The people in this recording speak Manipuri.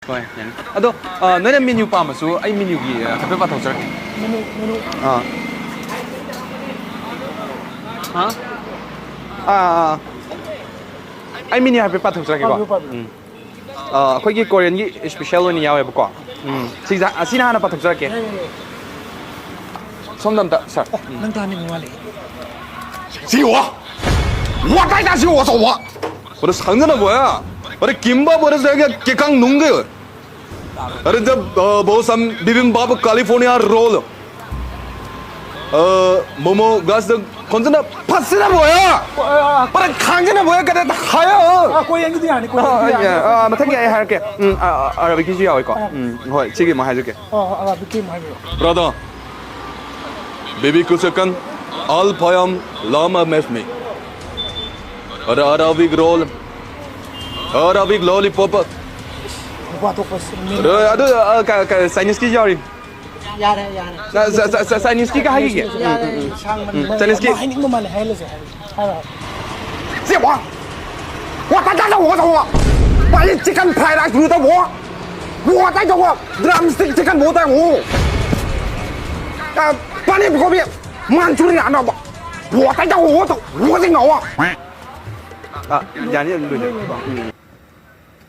ꯍꯣꯏ ꯌꯥꯅꯤ ꯑꯗꯣ ꯅꯣꯏꯅ ꯃꯦꯅ꯭ꯌꯨ ꯄꯥꯝꯃꯁꯨ ꯑꯩ ꯃꯦꯅ꯭ꯌꯨꯒꯤ ꯍꯥꯏꯐꯦꯠ ꯄꯥꯊꯣꯛꯆꯔꯛꯀꯦ ꯃꯦꯅꯨ ꯑꯩ ꯃꯦꯅ꯭ꯌꯨ ꯍꯥꯏꯐꯦꯠ ꯄꯥꯊꯣꯛꯆꯔꯛꯀꯦꯀꯣ ꯑꯩꯈꯣꯏꯒꯤ ꯀꯣꯔꯤꯌꯟꯒꯤ ꯏꯁꯄꯤꯁꯦꯜ ꯑꯣꯏꯅ ꯌꯥꯎꯋꯦꯕꯀꯣ ꯑꯁꯤꯅ ꯍꯥꯟꯅ ꯄꯥꯊꯣꯛꯆꯔꯛꯀꯦ ꯁꯣꯝꯗ ꯑꯝꯇ ꯁꯥꯔ ꯅꯪ ꯇꯥꯅꯤꯡꯕ ꯃꯥꯜꯂꯤ 是我带下去我走啊！我这藏着呢我呀，我这金巴我这这个给刚弄的，अरे जब बहुत सम बिबिम्बाप कैलिफोर्निया रोल मोमो गास 건전나 파스나 뭐야? 빨리 강제나 뭐야? 그래 하여. 고양이도 아니 마탕기 아예 할게. 아라비키지 야오 이거. 호 지금 뭐 해줄게. 아라비키 뭐 해줘. 브라더. बेबी कुछ कन all payam lama mesme. Arabic roll. Arabic lollipop. Ada Chinese ki jari. Yare. Chinese ki kahay ki. Chinese ki. Hai mo mal hai le se. Hai. 是我带着我走啊！把一这根派来煮的我带着我，drumstick 这根我带我。把你不过别，满足你知道吧？我带着我走，我是牛啊！yani